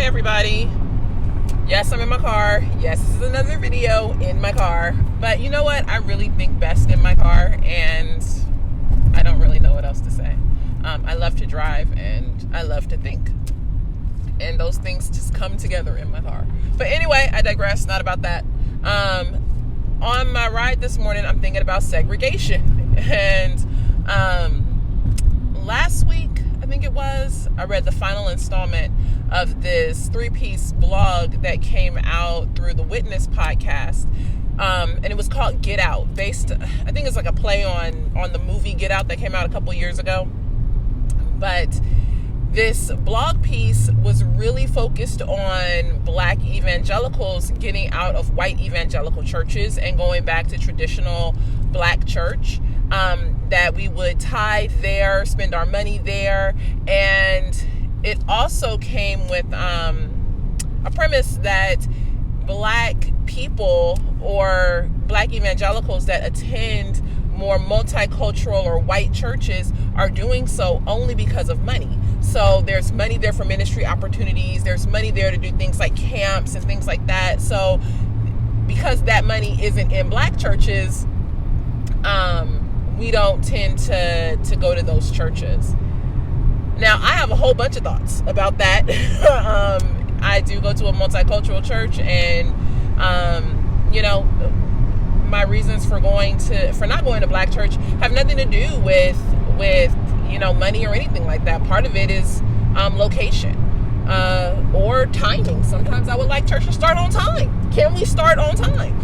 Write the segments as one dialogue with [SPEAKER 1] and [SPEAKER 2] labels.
[SPEAKER 1] everybody. Yes, I'm in my car. Yes, this is another video in my car. But you know what? I really think best in my car, and I don't really know what else to say. I love to drive, and I love to think. And those things just come together in my car. But anyway, I digress. Not about that. On my ride this morning, I'm thinking about segregation. And last week, I think it was, I read the final installment of this 3-piece blog that came out through the Witness podcast. And it was called Get Out, based, I think it's like a play on the movie Get Out that came out a couple years ago. But this blog piece was really focused on Black evangelicals getting out of white evangelical churches and going back to traditional Black church. That we would tithe there, spend our money there. And it also came with a premise that Black people or Black evangelicals that attend more multicultural or white churches are doing so only because of money. So there's money there for ministry opportunities. There's money there to do things like camps and things like that. So because that money isn't in Black churches, we don't tend to go to those churches. Now, I have a whole bunch of thoughts about that. I do go to a multicultural church, and my reasons for not going to Black church have nothing to do with money or anything like that. Part of it is location or timing. Sometimes I would like church to start on time. Can we start on time?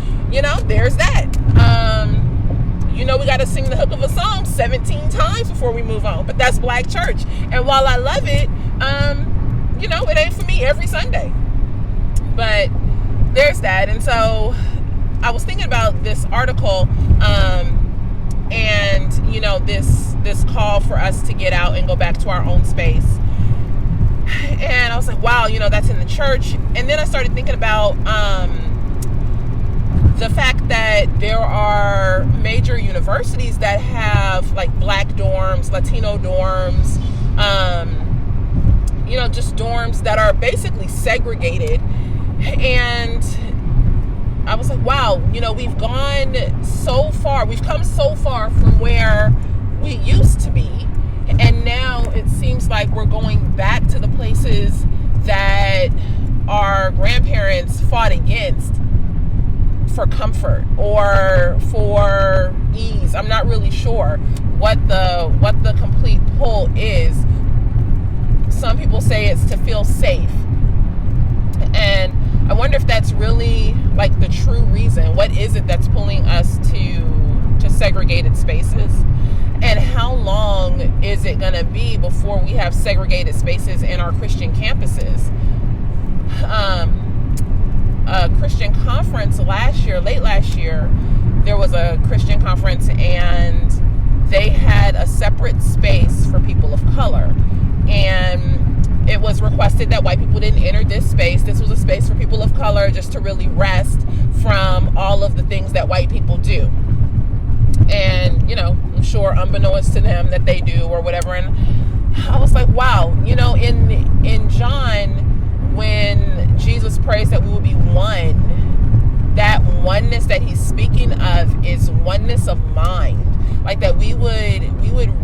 [SPEAKER 1] There's that. We got to sing the hook of a song 17 times before we move on. But that's Black church. And while I love it, it ain't for me every Sunday. But there's that. And so I was thinking about this article and this call for us to get out and go back to our own space. And I was like, wow, that's in the church. And then I started thinking about the fact that there are major universities that have like Black dorms, Latino dorms, just dorms that are basically segregated. And I was like, wow, we've gone so far. We've come so far from where we used to be. And now it seems like we're going back to the places that our grandparents fought against for comfort or for ease. I'm not really sure what the complete pull is. Some people say it's to feel safe. And I wonder if that's really like the true reason. What is it that's pulling us to segregated spaces? And how long is it going to be before we have segregated spaces in our Christian campuses? A Christian conference late last year, there was a Christian conference, and they had a separate space for people of color. And it was requested that white people didn't enter this space. This was a space for people of color just to really rest from all of the things that white people do. And, I'm sure unbeknownst to them that they do or whatever. And I was like, wow, in John, when Jesus prays that we will be one, that oneness that he's speaking of is oneness of mind. Like that we would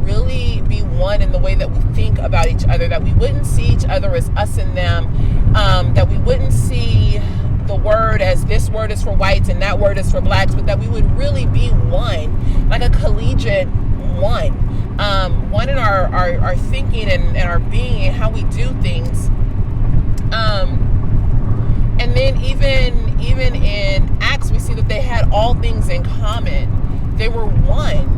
[SPEAKER 1] really be one in the way that we think about each other, that we wouldn't see each other as us and them, that we wouldn't see the word as this word is for whites and that word is for Blacks, but that we would really be one, like a collegiate one in our thinking and our being and how we do things. And then even in Acts, we see that they had all things in common. They were one.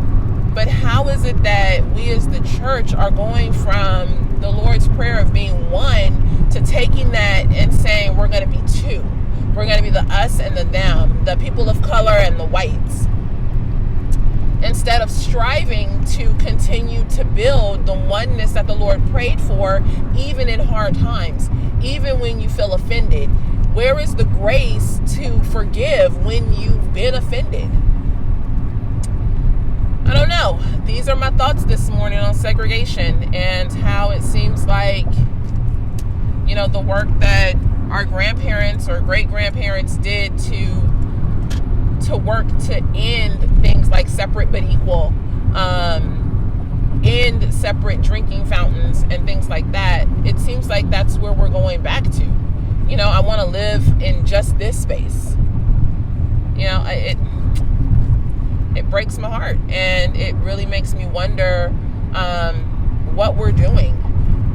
[SPEAKER 1] But how is it that we as the church are going from the Lord's Prayer of being one to taking that and saying we're going to be two? We're going to be the us and the them, the people of color and the whites. Instead of striving to continue to build the oneness that the Lord prayed for, even in hard times, even when you feel offended. Where is the grace to forgive when you've been offended? I don't know. These are my thoughts this morning on segregation and how it seems like, the work that our grandparents or great-grandparents did to work to end things like separate but equal, end separate drinking fountains and things like that. It seems like that's where we're going back to. I want to live in just this space. It breaks my heart, and it really makes me wonder what we're doing.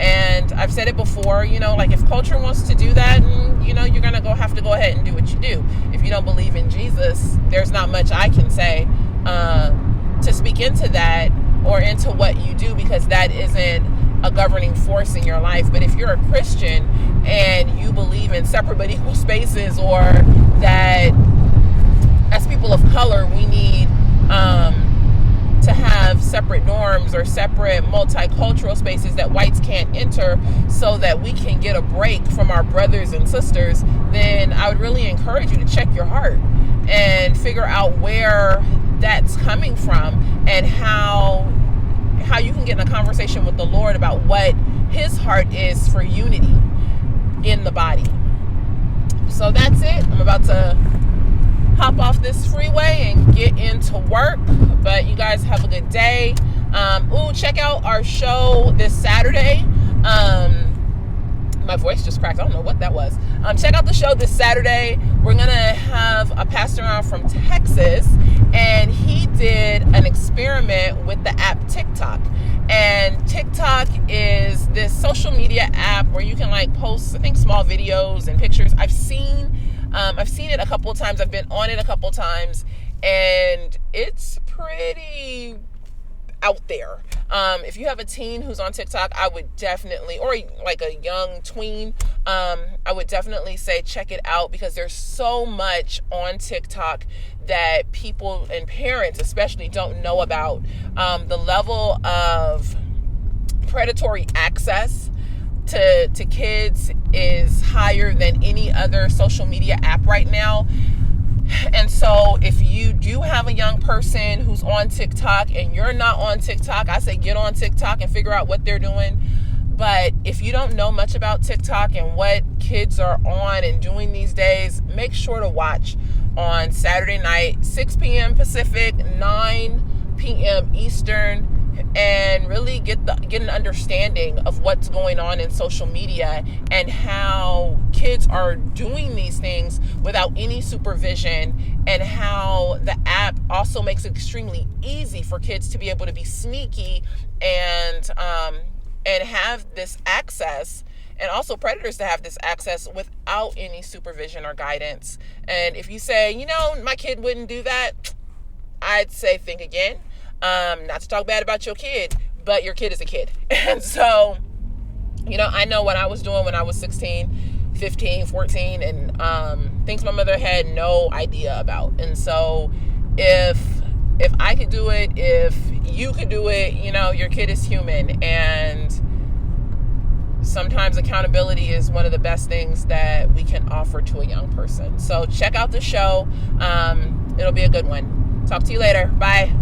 [SPEAKER 1] And I've said it before, like if culture wants to do that, you're going to have to go ahead and do what you do. If you don't believe in Jesus, there's not much I can say to speak into that or into what you do, because that isn't a governing force in your life. But if you're a Christian and you believe in separate but equal spaces, or that as people of color, we need to have separate norms or separate multicultural spaces that whites can't enter so that we can get a break from our brothers and sisters, then I would really encourage you to check your heart and figure out where that's coming from, and how you can get in a conversation with the Lord about what his heart is for unity in the body. So that's it. I'm about to hop off this freeway and get into work, but you guys have a good day. Check out our show this Saturday. My voice just cracked. I don't know what that was. Check out the show this Saturday. We're going to have a pastor on from Texas, and he did an experiment with the app TikTok. And TikTok is this social media app where you can post, I think, small videos and pictures. I've seen it a couple of times. I've been on it a couple of times, and it's pretty out there. If you have a teen who's on TikTok, I would definitely, or like a young tween, I would definitely say check it out, because there's so much on TikTok that people and parents especially don't know about. The level of predatory access to kids is higher than any other social media app right now. And so if you do have a young person who's on TikTok and you're not on TikTok, I say get on TikTok and figure out what they're doing. But if you don't know much about TikTok and what kids are on and doing these days, make sure to watch on Saturday night, 6 p.m. Pacific, 9 p.m. Eastern, and really get an understanding of what's going on in social media and how kids are doing these things without any supervision, and how the app also makes it extremely easy for kids to be able to be sneaky and have this access, and also predators to have this access without any supervision or guidance. And if you say, my kid wouldn't do that, I'd say think again. Not to talk bad about your kid, but your kid is a kid. And so, I know what I was doing when I was 16, 15, 14, and things my mother had no idea about. And so if I could do it, if you could do it, your kid is human. And sometimes accountability is one of the best things that we can offer to a young person. So check out the show. It'll be a good one. Talk to you later. Bye.